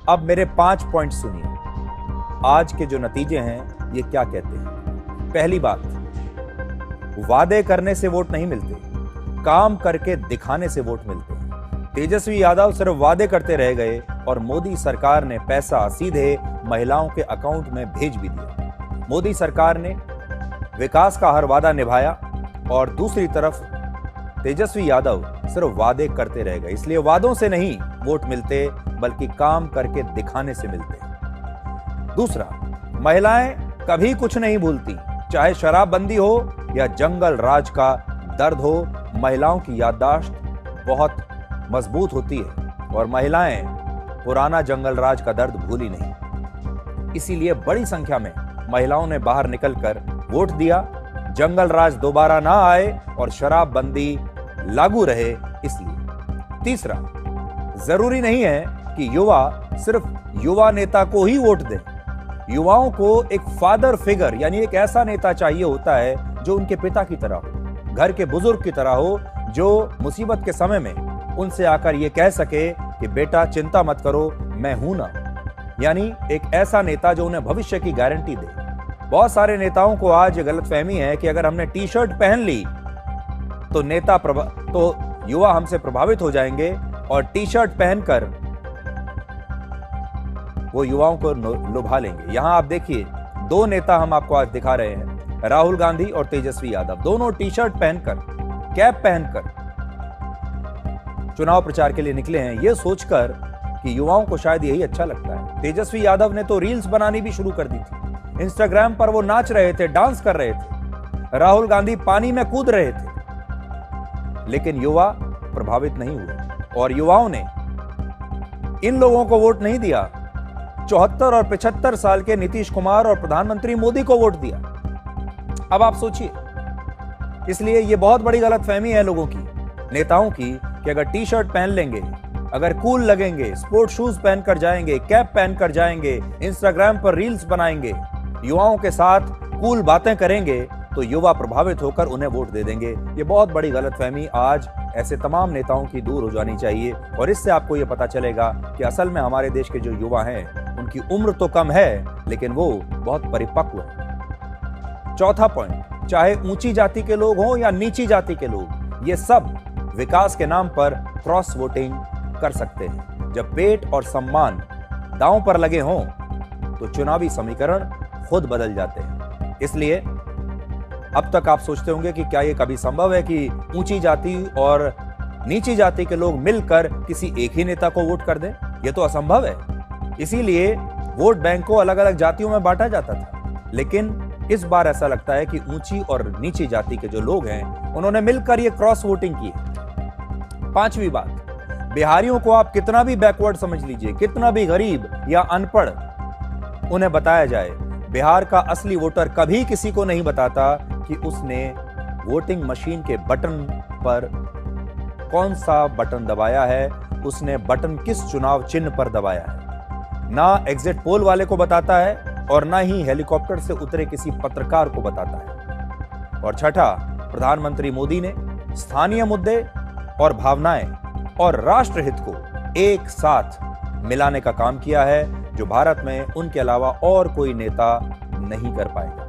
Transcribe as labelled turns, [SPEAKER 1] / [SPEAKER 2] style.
[SPEAKER 1] अब मेरे 5 पॉइंट सुनिए। आज के जो नतीजे हैं ये क्या कहते हैं। पहली बात, वादे करने से वोट नहीं मिलते, काम करके दिखाने से वोट मिलते हैं। तेजस्वी यादव सिर्फ वादे करते रह गए और मोदी सरकार ने पैसा सीधे महिलाओं के अकाउंट में भेज भी दिया। मोदी सरकार ने विकास का हर वादा निभाया और दूसरी तरफ तेजस्वी यादव सिर्फ वादे करते रह गए। इसलिए वादों से नहीं वोट मिलते, बल्कि काम करके दिखाने से मिलते हैं। दूसरा, महिलाएं कभी कुछ नहीं भूलती, चाहे शराबबंदी हो या जंगल राज का दर्द हो। महिलाओं की याददाश्त बहुत मजबूत होती है और महिलाएं पुराना जंगल राज का दर्द भूली नहीं। इसीलिए बड़ी संख्या में महिलाओं ने बाहर निकलकर वोट दिया। जंगल राज दोबारा ना आए और शराबबंदी लागू रहे इसलिए। तीसरा, जरूरी नहीं है कि युवा सिर्फ युवा नेता को ही वोट दें। युवाओं को एक फादर फिगर यानी एक ऐसा नेता चाहिए होता है जो उनके पिता की तरह हो, घर के बुजुर्ग की तरह हो, जो मुसीबत के समय में उनसे आकर ये कह सके कि बेटा चिंता मत करो, मैं हूं ना। यानी एक ऐसा नेता जो उन्हें भविष्य की गारंटी दे। बहुत सारे नेताओं को आज ये गलतफहमी है कि अगर हमने टी शर्ट पहन ली तो युवा हमसे प्रभावित हो जाएंगे और टी शर्ट पहनकर वो युवाओं को लुभा लेंगे। यहां आप देखिए, दो नेता हम आपको आज दिखा रहे हैं, राहुल गांधी और तेजस्वी यादव। दोनों टी शर्ट पहनकर, कैप पहनकर चुनाव प्रचार के लिए निकले हैं, यह सोचकर कि युवाओं को शायद यही अच्छा लगता है। तेजस्वी यादव ने तो रील्स बनानी भी शुरू कर दी थी। इंस्टाग्राम पर वो नाच रहे थे, डांस कर रहे थे। राहुल गांधी पानी में कूद रहे थे। लेकिन युवा प्रभावित नहीं हुए और युवाओं ने इन लोगों को वोट नहीं दिया, 74 और 75 साल के नीतीश कुमार और प्रधानमंत्री मोदी को वोट दिया। अब आप सोचिए, इसलिए यह बहुत बड़ी गलतफहमी है लोगों की, नेताओं की, कि अगर टी शर्ट पहन लेंगे, अगर कूल लगेंगे, स्पोर्ट शूज पहनकर जाएंगे, कैप पहनकर जाएंगे, इंस्टाग्राम पर रील्स बनाएंगे, युवाओं के साथ कूल बातें करेंगे, तो युवा प्रभावित होकर उन्हें वोट दे देंगे। ये बहुत बड़ी गलतफहमी आज ऐसे तमाम नेताओं की दूर हो जानी चाहिए और इससे आपको ये पता चलेगा कि असल में हमारे देश के जो युवा हैं उनकी उम्र तो कम है, लेकिन वो बहुत परिपक्व है। चौथा पॉइंट, चाहे ऊंची जाति के लोग हों या नीची जाति के लोग, ये सब विकास के नाम पर क्रॉस वोटिंग कर सकते हैं। जब पेट और सम्मान दांव पर लगे हों तो चुनावी समीकरण खुद बदल जाते हैं। इसलिए अब तक आप सोचते होंगे कि क्या यह कभी संभव है कि ऊंची जाति और नीची जाति के लोग मिलकर किसी एक ही नेता को वोट कर दें? यह तो असंभव है। इसीलिए वोट बैंक को अलग अलग जातियों में बांटा जाता था। लेकिन इस बार ऐसा लगता है कि ऊंची और नीची जाति के जो लोग हैं उन्होंने मिलकर यह क्रॉस वोटिंग की है। पांचवी बात, बिहारियों को आप कितना भी बैकवर्ड समझ लीजिए, कितना भी गरीब या अनपढ़ उन्हें बताया जाए, बिहार का असली वोटर कभी किसी को नहीं बताता कि उसने वोटिंग मशीन के बटन पर कौन सा बटन दबाया है, उसने बटन किस चुनाव चिन्ह पर दबाया है। ना एग्जिट पोल वाले को बताता है और ना ही हेलीकॉप्टर से उतरे किसी पत्रकार को बताता है। और छठा, प्रधानमंत्री मोदी ने स्थानीय मुद्दे और भावनाएं और राष्ट्रहित को एक साथ मिलाने का काम किया है, जो भारत में उनके अलावा और कोई नेता नहीं कर पाएगा।